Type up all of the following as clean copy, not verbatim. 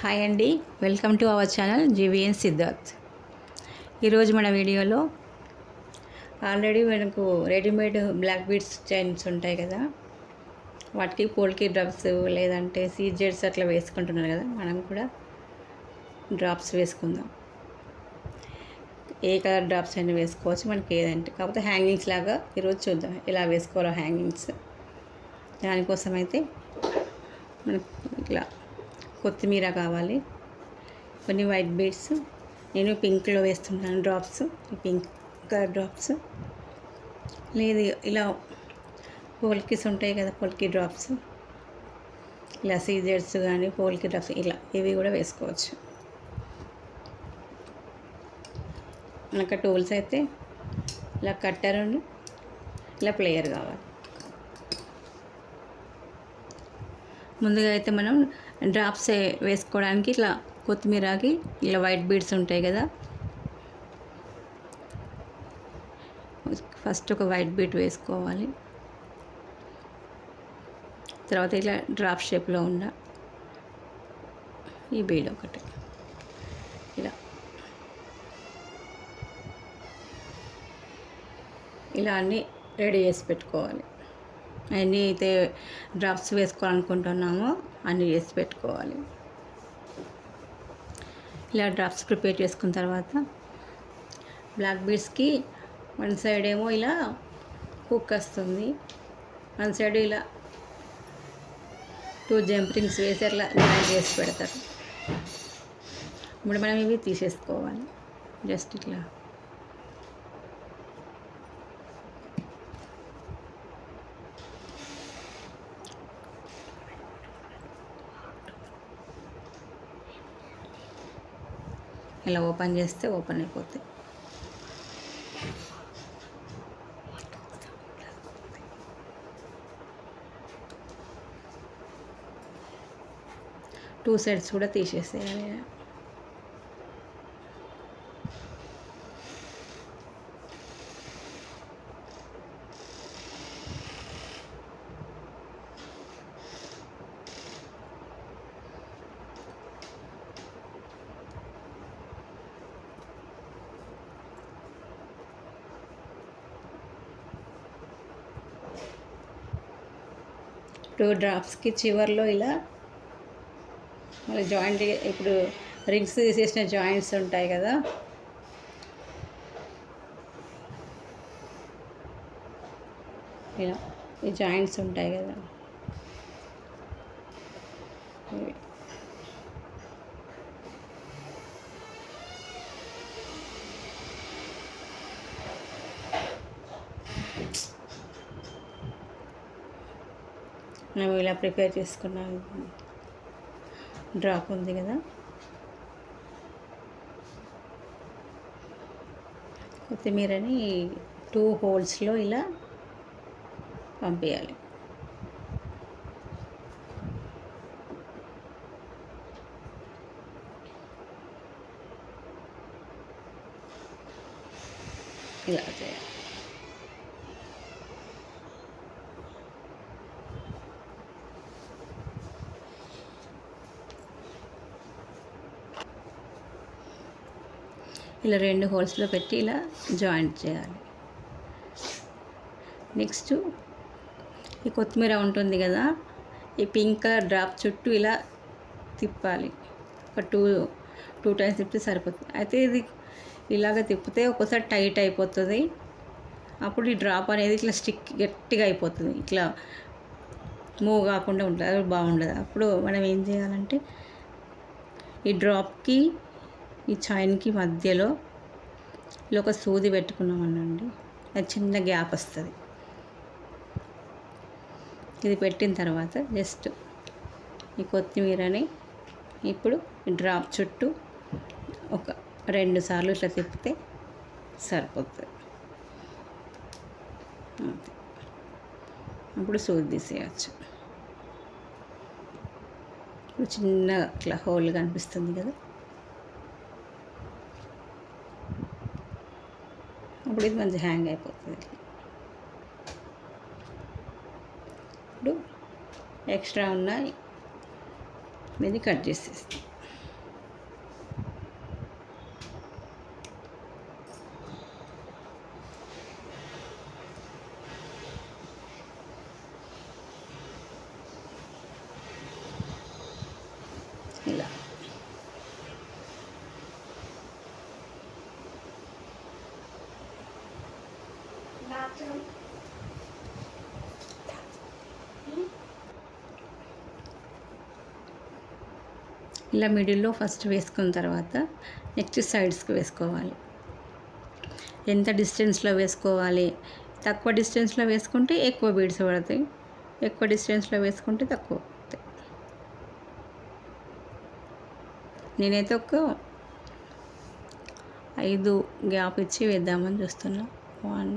Hi అండి, welcome to our channel GVN Siddharth. ఈరోజు మన వీడియోలో ఆల్రెడీ మనకు రెడీమేడ్ బ్లాక్ బీడ్స్ చైన్స్ ఉంటాయి కదా, వాటికి పోల్కి డ్రాప్స్ లేదంటే సీజెడ్స్ అట్లా వేసుకుంటున్నారు కదా, మనం కూడా డ్రాప్స్ వేసుకుందాం. ఏ కలర్ డ్రాప్స్ అయినా వేసుకోవచ్చు, మనకి ఏదంటే. కాకపోతే హ్యాంగింగ్స్ లాగా ఈరోజు చూద్దాం ఎలా వేసుకోవాలో హ్యాంగింగ్స్. దానికోసం అయితే మనకు ఇట్లా కొత్తిమీర కావాలి, కొన్ని వైట్ బీడ్స్. నేను పింక్లో వేస్తున్నాను డ్రాప్స్, పింక్ కలర్ డ్రాప్స్. లేదు ఇలా పోల్కీస్ ఉంటాయి కదా, పోల్కీ డ్రాప్స్, ఇలా సీజర్స్ కానీ పోల్కీ డ్రాప్స్ ఇలా ఇవి కూడా వేసుకోవచ్చు. మనకు టూల్స్ అయితే ఇలా కట్టర్, ఇలా ప్లేయర్ కావాలి. ముందుగా అయితే మనం డ్రాప్స్ వేసుకోవడానికి ఇట్లా కొత్తిమీరకి ఇలా వైట్ బీడ్స్ ఉంటాయి కదా, ఫస్ట్ ఒక వైట్ బీడ్ వేసుకోవాలి. తర్వాత ఇట్లా డ్రాప్ షేప్లో ఉన్న ఈ బీడ్ ఒకటి ఇలా అన్నీ రెడీ చేసి పెట్టుకోవాలి. అన్నీ అయితే డ్రాప్స్ వేసుకోవాలనుకుంటున్నామో అన్నీ చేసి పెట్టుకోవాలి. ఇలా డ్రాప్స్ ప్రిపేర్ చేసుకున్న తర్వాత బ్లాక్ బీడ్స్కి వన్ సైడ్ ఏమో ఇలా హుక్ వస్తుంది, వన్ సైడ్ ఇలా 2 జంప్ రింగ్స్ వేసి అట్లా జాయిన్ చేసి పెడతారు. ఇప్పుడు మనం ఇవి తీసేసుకోవాలి. జస్ట్ ఇట్లా ఇలా ఓపెన్ చేస్తే ఓపెన్ అయిపోతాయి. టూ సైడ్స్ కూడా తీసేసేయాలి. టూ డ్రాప్స్కి చివర్లో ఇలా మళ్ళీ జాయింట్, ఇప్పుడు రింగ్స్ తీసేసిన జాయింట్స్ ఉంటాయి కదా, ఇలా ఈ జాయింట్స్ ఉంటాయి కదా, మేము ఇలా ప్రిపేర్ చేసుకున్నాం. డ్రాప్ ఉంది కదా, కొత్తిమీరని 2 హోల్స్లో ఇలా పంపించాలి. ఇలా చేయాలి. ఇలా 2 హోల్స్లో పెట్టి ఇలా జాయింట్ చేయాలి. నెక్స్ట్ ఈ కొత్తిమీర ఉంటుంది కదా, ఈ పింక్ కలర్ డ్రాప్ చుట్టూ ఇలా తిప్పాలి. ఒక టూ టైమ్స్ తిప్పితే సరిపోతుంది. అయితే ఇది ఇలాగ తిప్పితే ఒక్కోసారి టైట్ అయిపోతుంది. అప్పుడు ఈ డ్రాప్ అనేది ఇట్లా గట్టిగా అయిపోతుంది, ఇట్లా మూవ్ కాకుండా ఉంటుంది, అది బాగుండదు. అప్పుడు మనం ఏం చేయాలంటే ఈ డ్రాప్కి ఈ చైన్కి మధ్యలో ఇలా ఒక సూది పెట్టుకున్నామనండి, అది చిన్న గ్యాప్ వస్తుంది. ఇది పెట్టిన తర్వాత జస్ట్ ఈ కొత్తిమీరని ఇప్పుడు ఈ డ్రాప్ చుట్టూ ఒక 2 సార్లు ఇట్లా తిప్పితే సరిపోతుంది. అప్పుడు సూది తీసేయచ్చు. ఇప్పుడు చిన్న ఇట్లా హోల్ కనిపిస్తుంది కదా, అప్పుడు ఇది మంచి హ్యాంగ్ అయిపోతుంది. ఇప్పుడు ఎక్స్ట్రా ఉన్న ఇది కట్ చేసేస్తాం. ఇలా ఇలా మిడిల్లో ఫస్ట్ వేసుకున్న తర్వాత నెక్స్ట్ సైడ్స్కి వేసుకోవాలి. ఎంత డిస్టెన్స్లో వేసుకోవాలి, తక్కువ డిస్టెన్స్లో వేసుకుంటే ఎక్కువ బీడ్స్ పడతాయి, ఎక్కువ డిస్టెన్స్లో వేసుకుంటే తక్కువ పడతాయి. నేనైతే ఒక 5 గ్యాప్ ఇచ్చి వేద్దామని చూస్తున్నా. 1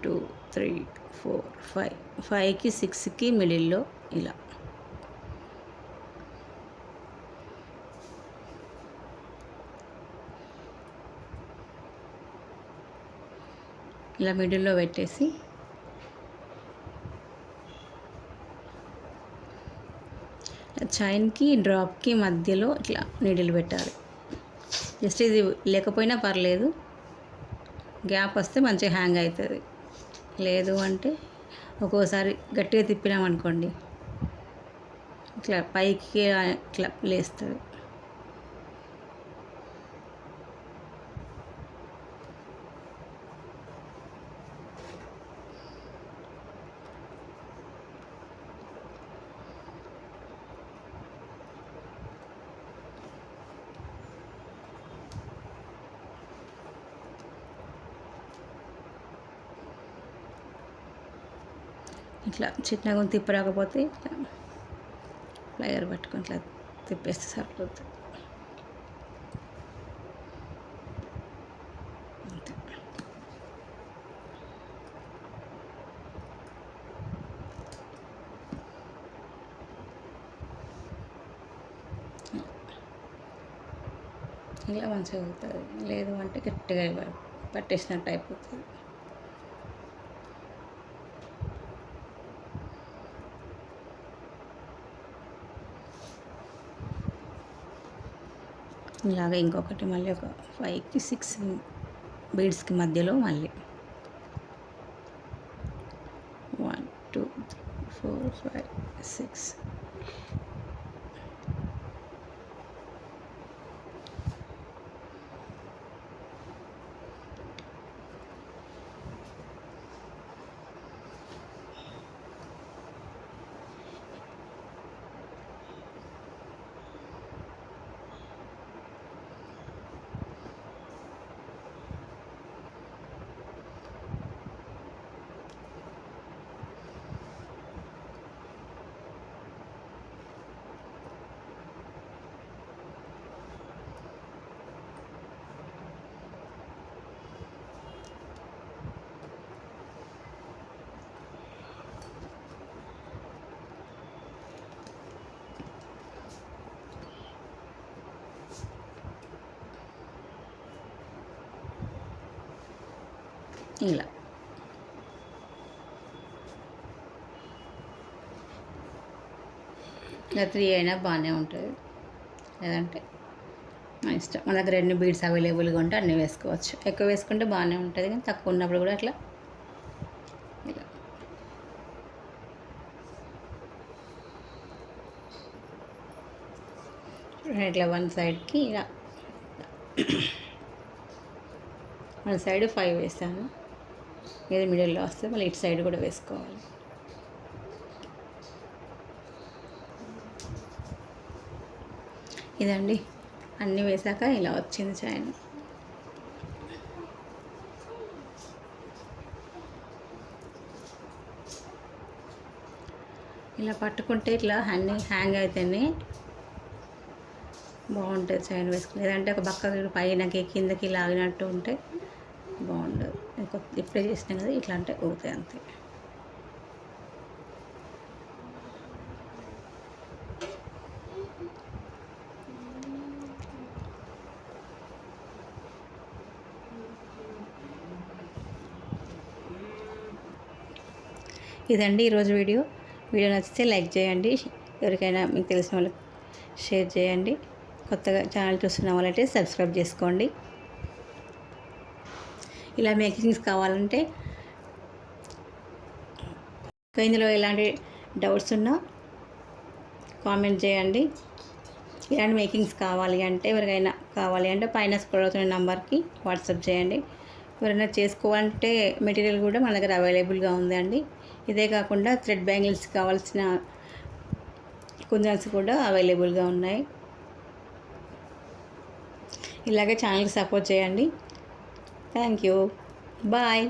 2 3 4 5 5కి 6కి మిడిల్లో ఇలా మిడిల్లో పెట్టేసి చైన్కి డ్రాప్కి మధ్యలో ఇట్లా నీడిల్ పెట్టాలి. జస్ట్ ఇది లేకపోయినా పర్లేదు, గ్యాప్ వస్తే మంచిగా హ్యాంగ్ అవుతుంది. లేదు అంటే ఒక్కోసారి గట్టిగా తిప్పినామనుకోండి ఇట్లా పైకి ఇట్లా లేస్తుంది. ఇట్లా చిన్నగా తిప్పరాకపోతే ఇట్లా ప్లయర్ పట్టుకొని ఇట్లా తిప్పేస్తే సరిపోతుంది. అంతే. ఇలా మంచిగా అవుతుంది. లేదు అంటే గట్టిగా పట్టేసినట్టు అయిపోతుంది. ఇలాగ ఇంకొకటి మళ్ళీ ఒక 5కి 6 బీడ్స్కి మధ్యలో మళ్ళీ 1 2 3 4 5 6 ఇలా ఇలా 3 అయినా బాగానే ఉంటుంది. లేదంటే మన ఇష్టం. మన దగ్గర ఎన్ని బీడ్స్ అవైలబుల్గా ఉంటే అన్నీ వేసుకోవచ్చు. ఎక్కువ వేసుకుంటే బాగానే ఉంటుంది, కానీ తక్కువ ఉన్నప్పుడు కూడా అట్లా ఇలా ఇట్లా వన్ సైడ్కి ఇలా 1 సైడ్ 5 వేసాను. ఇది మిడిల్లో వస్తే మళ్ళీ ఇటు సైడ్ కూడా వేసుకోవాలి. ఇదండి, అన్నీ వేసాక ఇలా వచ్చింది చైన్. ఇలా పట్టుకుంటే ఇట్లా హ్యాంగ్ అయితేనే బాగుంటుంది చైన్ వేసుకుని. లేదంటే ఒక పక్కకి పైనకి కిందకి లాగినట్టు ఉంటే బాగుండదు. ఇప్పుడే చేసినాం కదా, ఇట్లా అంటే ఊరుతాయి అంతే. ఇదండి ఈరోజు వీడియో నచ్చితే లైక్ చేయండి, ఎవరికైనా మీకు తెలిసిన వాళ్ళకి షేర్ చేయండి. కొత్తగా ఛానల్ చూస్తున్న వాళ్ళంటే సబ్స్క్రైబ్ చేసుకోండి. ఇలా మేకింగ్స్ కావాలంటే ఇందులో ఎలాంటి డౌట్స్ ఉన్నా కామెంట్ చేయండి. ఇలాంటి మేకింగ్స్ కావాలి అంటే ఎవరికైనా కావాలి అంటే పైన స్క్రోల్ అవుతున్న నెంబర్కి వాట్సాప్ చేయండి. ఎవరైనా చేసుకోవాలంటే మెటీరియల్ కూడా మన దగ్గర అవైలబుల్గా ఉందండి. ఇదే కాకుండా థ్రెడ్ బ్యాంగిల్స్ కావాల్సిన కుందన్స్ కూడా అవైలబుల్గా ఉన్నాయి. ఇలాగే ఛానల్కి సపోర్ట్ చేయండి. Thank you. బాయ్.